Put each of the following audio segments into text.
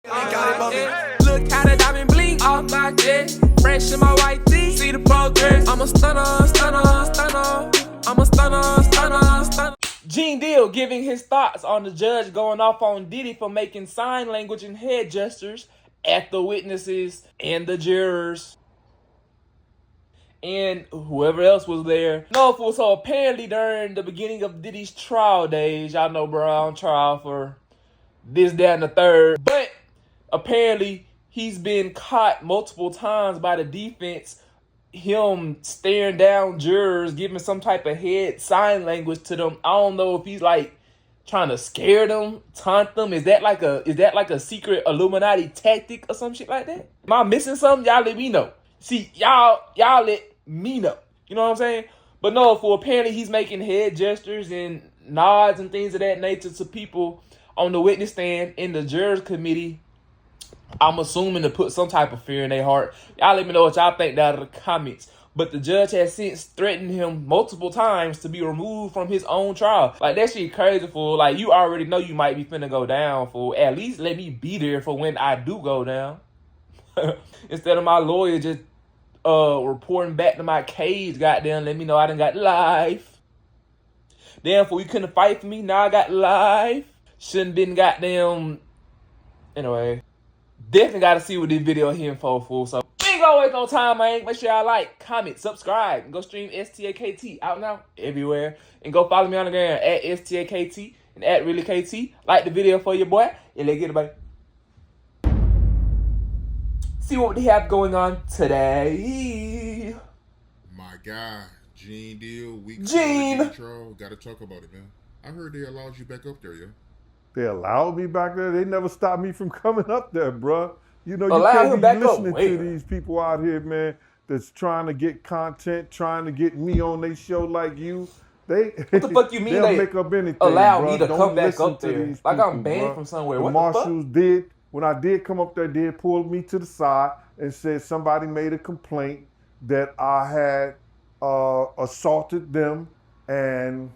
Look how the diamond blink off my jet. Fresh in my white tee. See the progress. I'm a stunner, stunner, stunner. I'm a stunner, stunner, stunner. Gene Deal giving his thoughts on the judge going off on Diddy for making sign language and head gestures at the witnesses and the jurors. And whoever else was there. No, so apparently during the beginning of Diddy's trial days, y'all know bro on trial for this, that, and the third. But apparently he's been caught multiple times by the defense, him staring down jurors, giving some type of head sign language to them. I don't know if he's like trying to scare them, taunt them. Is that like a secret Illuminati tactic or some shit like that? Am I missing something? Y'all let me know. See, y'all let me know. You know what I'm saying? But no, for apparently he's making head gestures and nods and things of that nature to people on the witness stand in the jurors committee. I'm assuming to put some type of fear in their heart. Y'all let me know what y'all think down in the comments. But the judge has since threatened him multiple times to be removed from his own trial. Like, that shit crazy, fool. Like, you already know you might be finna go down, fool. At least let me be there for when I do go down. Instead of my lawyer just reporting back to my cage, goddamn, let me know I done got life. Damn, fool, you couldn't fight for me. Now I got life. Shouldn't been goddamn. Anyway, definitely got to see what this video here for, fool. So, we ain't gonna waste no time, man. Make sure y'all like, comment, subscribe, and go stream STAKT out now everywhere. And go follow me on the gram at STAKT and at ReelyKT. Like the video for your boy, and let's get it, buddy. See what we have going on today. My guy, Gene Deal, Gene! intro. Gotta talk about it, man. I heard they allowed you back up there, yo. They allowed me back there? They never stopped me from coming up there, bruh. You know, you Allow can't him be back up listening where? to these people out here, man, that's trying to get content, trying to get me on their show like you. What the fuck you mean they'll they make up anything, allow bruh. me to Don't come back listen up to there? these Like people, I'm banned bruh. from somewhere. The What the fuck? marshals did, when I did come up there, did pull me to the side and said somebody made a complaint that I had assaulted them, and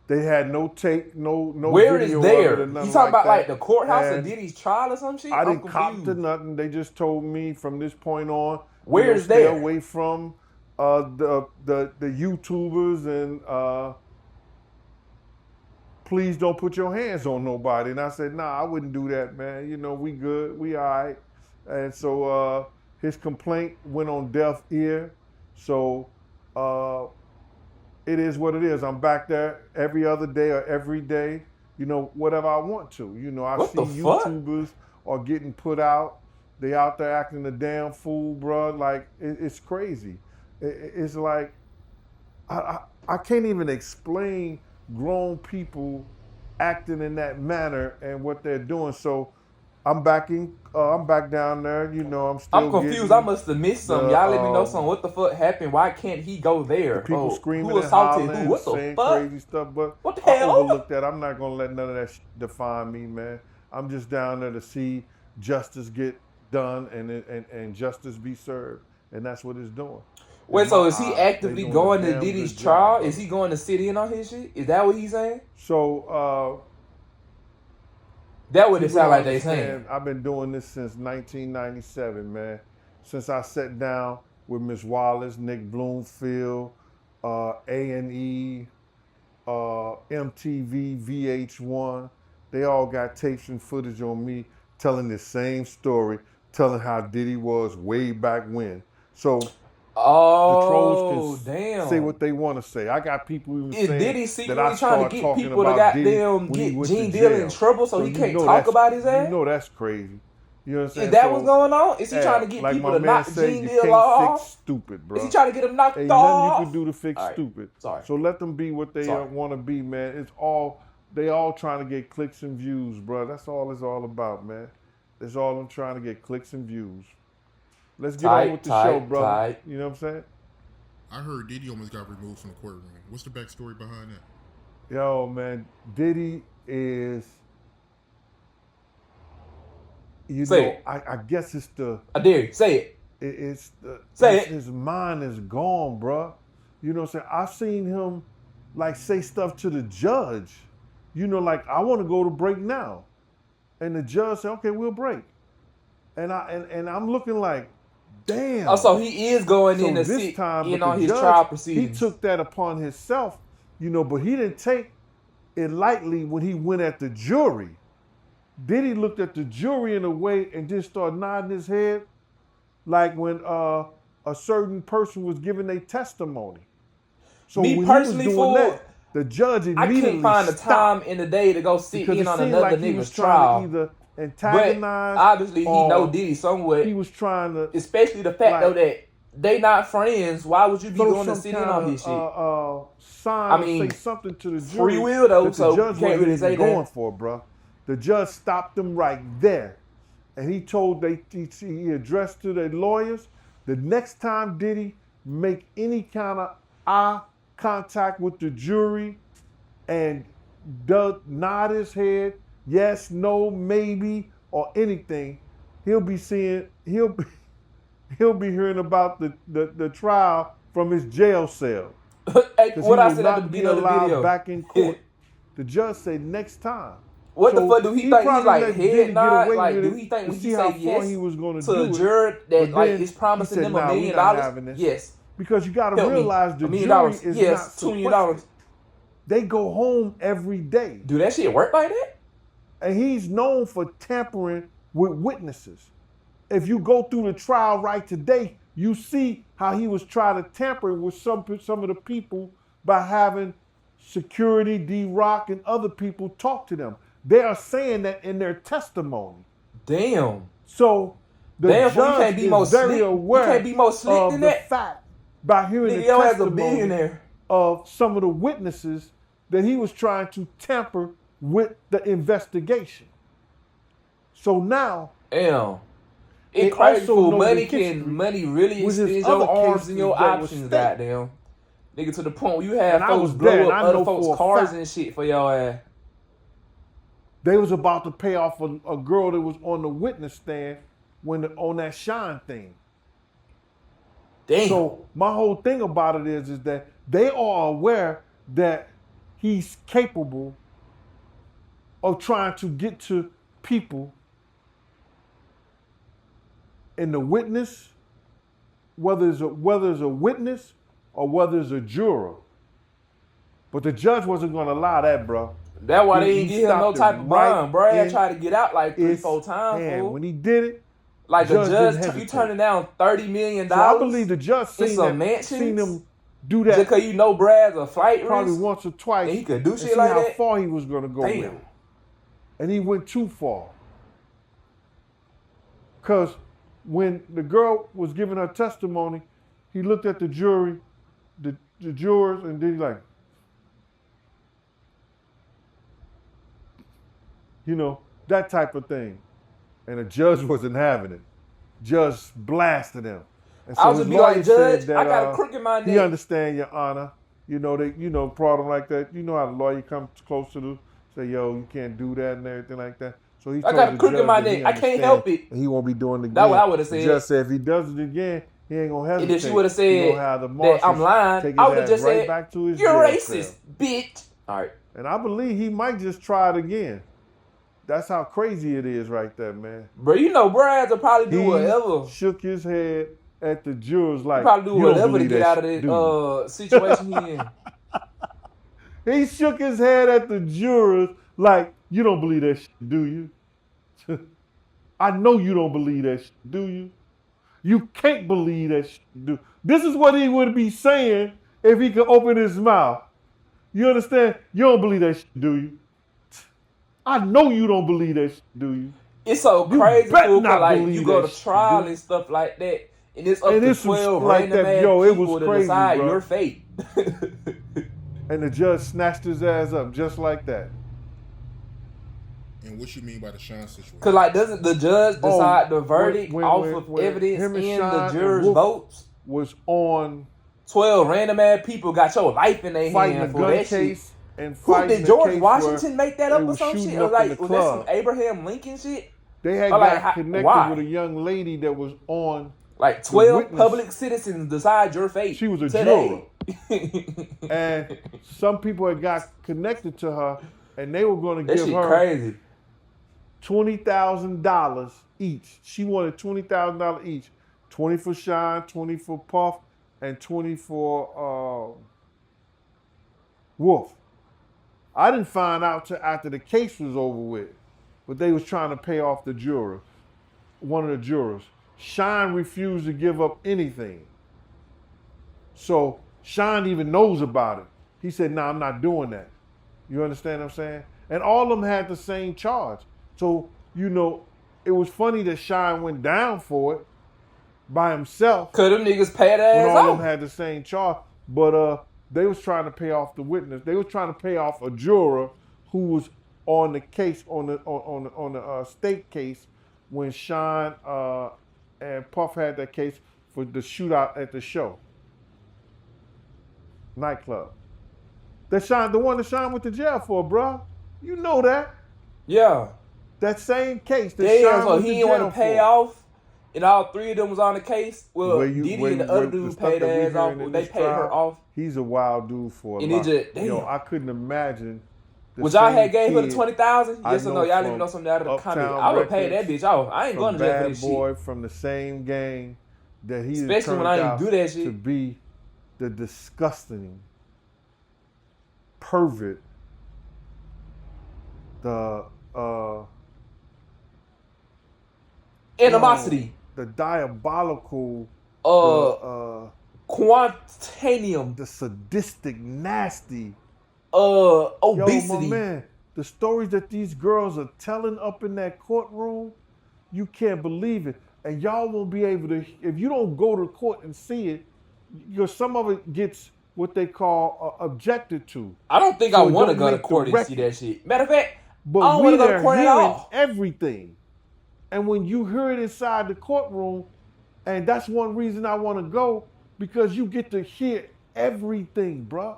they had no tape, no Where video is there? of it or nothing You talking about that. like the courthouse of And Diddy's trial or some shit? I I'm didn't cop confused. to nothing. They just told me from this point on, Where is stay there? away from the YouTubers and please don't put your hands on nobody. And I said, nah, I wouldn't do that, man. You know, we good, we all right. And so his complaint went on deaf ear. So it is what it is. I'm back there every other day or every day, you know, whatever I want to. You know, I What see the fuck? YouTubers are getting put out. They out there acting a damn fool, bro. Like, it's crazy. It's like, I can't even explain grown people acting in that manner and what they're doing. So I'm back down there. You know, I'm still I'm confused. getting I must have missed something. Y'all let me know something. What the fuck happened? Why can't he go there? people screaming who and assaulted hollering, who? What the saying fuck? crazy stuff. But What the I hell? overlooked that. I'm not gonna let none of that define me, man. I'm just down there to see justice get done and justice be served, and that's what it's doing. Wait, In so my is he eyes, actively they doing going a to damn Diddy's good trial? job, Is he going to sit in on his shit? Is that what he's saying? So That what it people sound don't like they saying. understand, I've been doing this since 1997, man. Since I sat down with Miss Wallace, Nick Bloomfield, A&E, MTV, VH1, they all got tapes and footage on me telling the same story, telling how Diddy was way back when. So the trolls can Damn. say what they want to say. I got people even Is saying Diddy that I secretly trying to start get talking people to about Diddy goddamn when he get went Gene to Deal jail. in trouble so he you can't know talk that's- about his ass? You know that's crazy. You know what I'm saying? Is that So, what's going on? Is he trying to get like people my to man knock said, Gene you Deal can't off? fix stupid, bro. Is he trying to get him knocked Ain't off? nothing you can do to fix All right. stupid. Sorry. So let them be what they Sorry. want to be, man. They all trying to get clicks and views, bro. That's all it's all about, man. That's all I'm trying to get, clicks and views. Let's get on with the show, brother. You know what I'm saying? I heard Diddy almost got removed from the courtroom. What's the backstory behind that? Yo, man, Diddy is, Say it. I guess it's the, I dare you. Say it. it's the, Say it. his mind is gone, bro. You know what I'm saying? I seen him like say stuff to the judge. You know, like, I want to go to break now. And the judge said, okay, we'll break. And I'm looking like, damn. Oh, so he is going in to this sit time, in but on the his judge, trial he proceedings. took that upon himself, but he didn't take it lightly when he went at the jury. Diddy looked at the jury in a way and just started nodding his head like when a certain person was giving their testimony. So Me when personally, he was doing fool, that, the judge I immediately couldn't find the stopped time in the day to go sit because in it on seemed another like he was nigga's trying trial. to either But antagonize obviously, he know or Diddy somewhat. he was trying to, Especially the fact, like, though, that they not friends. Why would you be throw going to some sit in kind on of his shit? sign I or mean, say something to the free jury will, though, that the so judge you can't wasn't really even say going that. for, bro. The judge stopped them right there, and he told he addressed to their lawyers, the next time Diddy make any kind of eye contact with the jury and nod his head, yes, no, maybe, or anything, he'll be hearing about the trial from his jail cell. Hey, Because what he I will said at the not be beginning of the allowed video. back in court. The judge said next time. What So the fuck do he think? He's probably like let head Diddy get nod? away Like, with do it he think to when see he how say far yes he was going to to do a it. juror But that like then is promising he said, them $1 nah, million? we not having this. Yes. Because you got to Help me. realize the $1 million. jury is Yes, not $2 million. sequestered. They go home every day. Do that shit work like that? And he's known for tampering with witnesses. If you go through the trial right today, you see how he was trying to tamper with some of the people by having security, D-Rock, and other people talk to them. They are saying that in their testimony. Damn. So the judge is very aware You can't be more slick of than the that. fact by hearing Nigga, the yo ass a testimony billionaire. of some of the witnesses that he was trying to tamper with the investigation. So now, Damn. It It's crazy, also fool. knows Money the history really with his extends other your arms cases and your that was options, state. goddamn. Nigga, to the point where you have And I folks was blow there, and up I other know folks' for a cars fact and shit for your ass. they was about to pay off a girl that was on the witness stand on that Shine thing. Damn. So my whole thing about it is that they are aware that he's capable of trying to get to people in the witness, whether it's a witness or whether it's a juror. But the judge wasn't going to allow that, bro. That's why they didn't give him no type of bond. Bro, I in tried to get out like 3-4 times, And fool. when he did it, Like the didn't judge, hesitate. you turning down $30 million. So I believe the judge in some seen mansions? him do that Just because you know Brad's a flight probably risk. once or twice. And he could do and shit see like how that? far he was going to go with Damn. it. And he went too far. Because when the girl was giving her testimony, he looked at the jury, the jurors, and then he like, that type of thing. And the judge wasn't having it. Judge blasted him. And so I was his gonna be like, lawyer Judge, said that, I got a crook in my neck. he understand, Your Honor. Problem like that. You know how the lawyer comes close to say, yo, you can't do that and everything like that. So he I told got a the crook in judge my that he neck. I can't understand help it. and he won't be doing it again. That's what I would've said. The judge said if he does it again, he ain't gonna hesitate. And if she would have said He gonna have the that marshals I'm lying, take his I would have ass just right said, back to his you're jail racist, cell. bitch. All right. And I believe he might just try it again. That's how crazy it is right there, man. Bro, you know Brad's will probably do whatever. He shook his head at the jurors like, He probably do you don't whatever to believe get that out of shit, this situation he in. He shook his head at the jurors like, you don't believe that shit, do you? I know you don't believe that shit, do you? You can't believe that shit, do you? This is what he would be saying if he could open his mouth. You understand? You don't believe that shit, do you? I know you don't believe that shit, do you? It's so You crazy, better fool, not like believe you go that to shit, trial dude. and stuff like that, and it's up And to it's some 12 shit like random that. ass Yo, it people was to crazy, decide bro. your fate. And the judge snatched his ass up just like that. And what you mean by the Sean situation? Cause like, doesn't the judge decide the verdict off of when evidence him and in Sean the and jurors' Wolf votes? was on 12 random ass people got your life in their fighting hand a for gun that case shit. and Who fighting did a George case Washington make that where up they or was some shooting shit? up Or in like, the was that some club. Abraham Lincoln shit? They had Or like, got connected why? with a young lady that was on. Like 12 witness. public citizens decide your fate. She was a today. And some people had got connected to her, and they were going to That give shit her crazy. $20,000 each. She wanted $20,000 each. 20 for Shine, 20 for Puff, and 20 for Wolf. I didn't find out till after the case was over with, but they was trying to pay off the juror, one of the jurors. Shine refused to give up anything. So Shine even knows about it. He said, "No, I'm not doing that." You understand what I'm saying? And all of them had the same charge. So, it was funny that Shine went down for it by himself. Cause them niggas pay their when ass all of off. them had the same charge. But they was trying to pay off the witness. They was trying to pay off a juror who was on the case, on the state case when Shine and Puff had that case for the shootout at the show. Nightclub. The one that Shine went to jail for, bruh. You know that. Yeah. That same case that Damn, Shine so went he to didn't jail want to pay for. off, and all three of them was on the case. Well, Diddy and the other dude paid their ass off. They paid her off. He's a wild dude for a And lot. damn. I couldn't imagine. Would y'all have gave her the kid 20,000? I Yes or no? know Y'all let me from know something out of the comment. Uptown I would pay that Records, bitch off. I ain't going to jail for Bad this boy shit. from the same gang that he Especially turned when I out didn't do that shit. to be the disgusting pervert, the Animosity. the diabolical, Quantanium. the sadistic, nasty. Obesity. Yo, my man, the stories that these girls are telling up in that courtroom, you can't believe it. And y'all won't be able to, if you don't go to court and see it, because some of it gets what they call objected to. I don't think So I it want to don't go to make the court and see record. that shit. Matter of fact, I But don't we want to go to there court at hearing all. everything. And when you hear it inside the courtroom, and that's one reason I want to go, because you get to hear everything, bruh.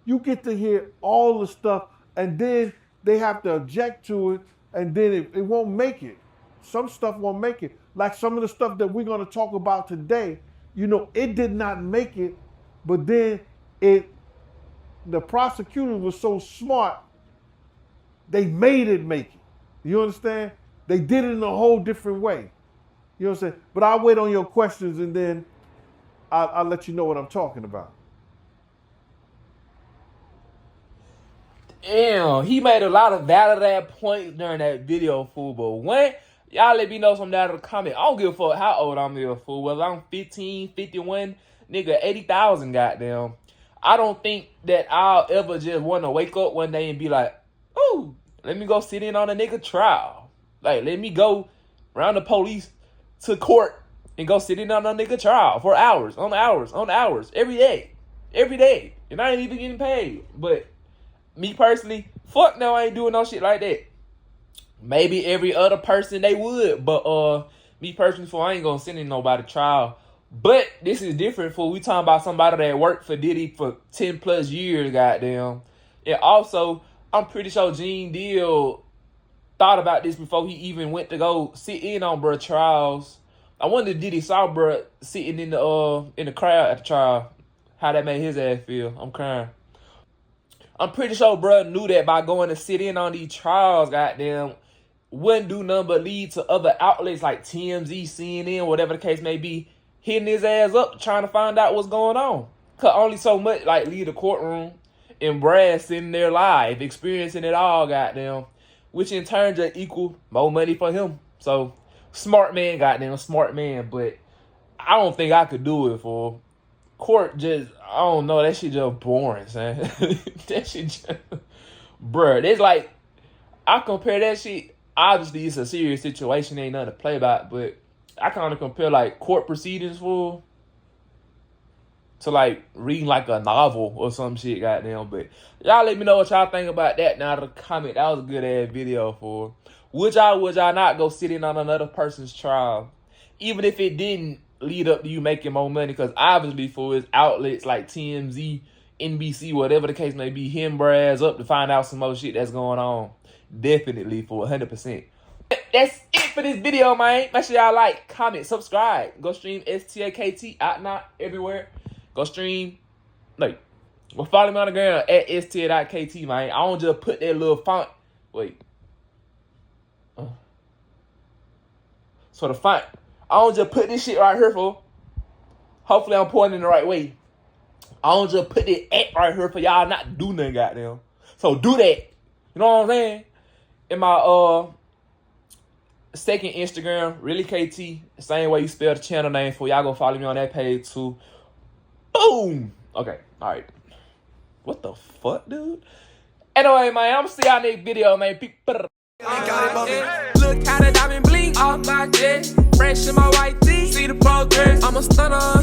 You get to hear all the stuff, and then they have to object to it, and then it won't make it. Some stuff won't make it. Like some of the stuff that we're going to talk about today, it did not make it, but then the prosecutor was so smart, they made it make it. You understand? They did it in a whole different way. You know what I'm saying? But I'll wait on your questions, and then I'll let you know what I'm talking about. Damn, he made a lot of valid points during that video, fool. But when y'all let me know something out of the comment. I don't give a fuck how old I'm here, fool. Whether I'm 15, 51, nigga, 80,000, goddamn. I don't think that I'll ever just want to wake up one day and be like, ooh, let me go sit in on a nigga trial. Like, let me go around the police to court and go sit in on a nigga trial for hours, on hours, every day. And I ain't even getting paid. But me personally, fuck no, I ain't doing no shit like that. Maybe every other person they would, but me personally, I ain't gonna send in nobody trial. But this is different, fool. We talking about somebody that worked for Diddy for 10 plus years, goddamn. And also, I'm pretty sure Gene Deal thought about this before he even went to go sit in on bruh trials. I wonder if Diddy saw bruh sitting in the crowd at the trial, how that made his ass feel. I'm crying. I'm pretty sure bruh knew that by going to sit in on these trials, goddamn, wouldn't do nothing but lead to other outlets like TMZ, CNN, whatever the case may be, hitting his ass up trying to find out what's going on. Cause only so much like leave the courtroom and Brad sitting there live, experiencing it all, goddamn, which in turn just equal more money for him. So smart man, goddamn, smart man. But I don't think I could do it for court. Just I don't know, that shit just boring, son. That shit just, bruh. It's like I compare that shit. Obviously, it's a serious situation, ain't nothing to play about, but I kind of compare like court proceedings for to like reading like a novel or some shit, goddamn. But y'all let me know what y'all think about that now in the comment. That was a good ass video for. Would y'all not go sit in on another person's trial, even if it didn't lead up to you making more money? Because obviously for his outlets like TMZ, NBC, whatever the case may be, him brass up to find out some more shit that's going on. Definitely for 100%. That's it for this video, man. Make sure y'all like, comment, subscribe. Go stream STAKT out now everywhere. Go stream, like, go follow me on the ground at STA.KT, man. I don't just put that little font. Wait. So the font, I don't just put this shit right here for. Hopefully I'm pointing in the right way. I don't just put it at right here for y'all not to do nothing, goddamn. So do that. You know what I'm saying? In my second Instagram, ReelyKT, same way you spell the channel name for y'all go follow me on that page too. Boom. Okay, all right. What the fuck, dude? Anyway, man, I'm gonna see y'all next video, man. People. Look how the diamond blink off my jet. Fresh in my white tee. See the progress. I'm a stunner.